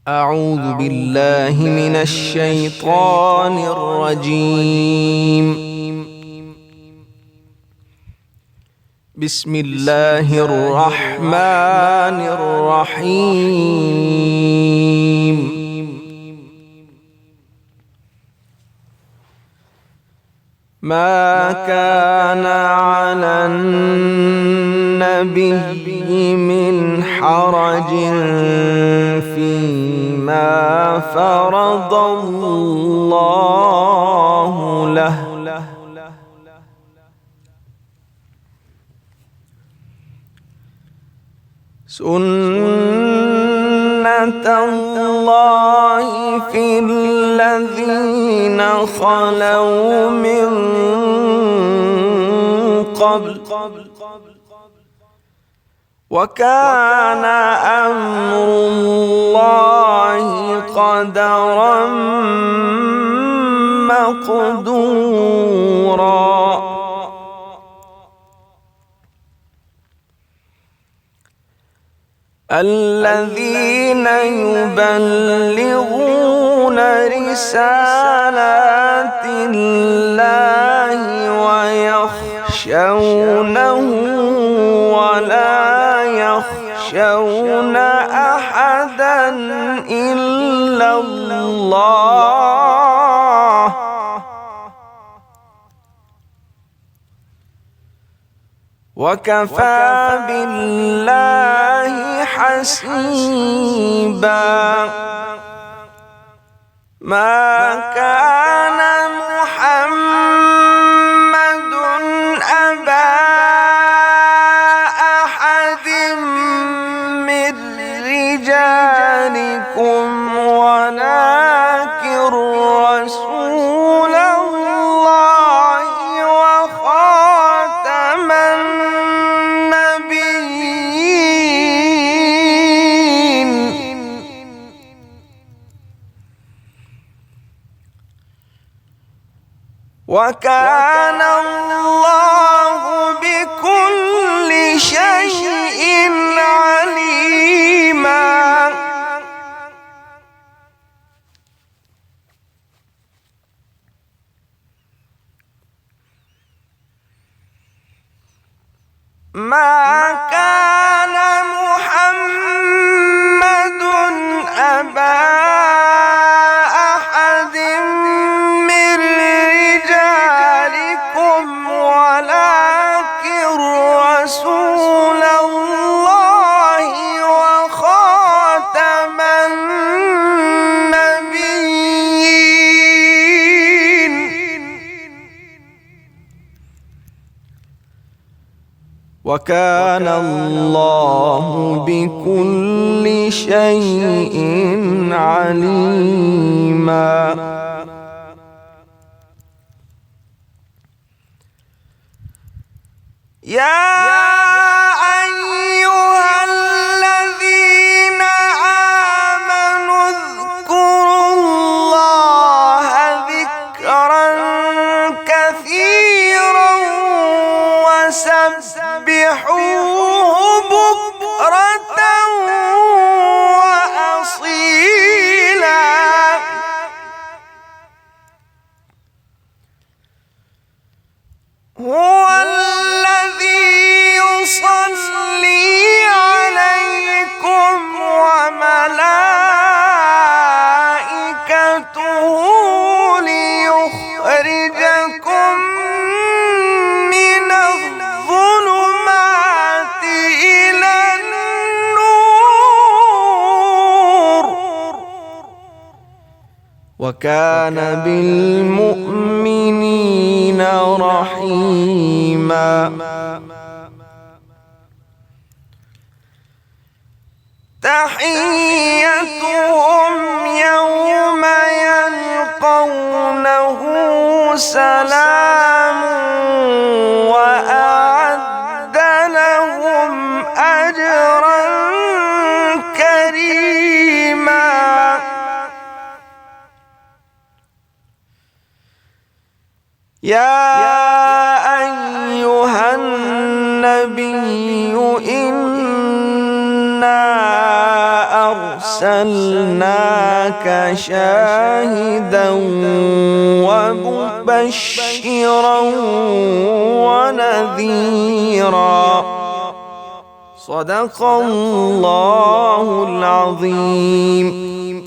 أعوذ بالله من الشيطان الرجيم. بسم الله الرحمن الرحيم. ما كان على النبي من حرج فيما فرض الله له، سنة الله في الذين خلوا من قبل، وكان أمر الله قدرا مقدورا. الذين يبلغون رسالات الله ويخشونه ولا يخشون أحدا إلا الله، وكفى بالله حسيبا. ما كان محمد أبا أحد من رجالكم ولكن رسول الله وخاتم النبيين. وكان الله بكل شيء عليما. ما كان محمد أبا أحد من رجالكم ولكن رسول الله وخاتم النبيين. وكان الله بكل شيء عليما. يا أيها الذين آمنوا اذكروا الله ذكرا كثيرا وسبحوه بكرة وأصيلا. هو الذي يصلي عليكم وملائكته ليخرجكم من الظلمات إلى النور، وكان بالمؤمنين رحيما. تحيتهم يوم يلقونه سلام وأعد لهم أجرا كريما. يا أيها النبي إنا أرسلناك شاهدا ومبشرا ونذيرا. صدق الله العظيم.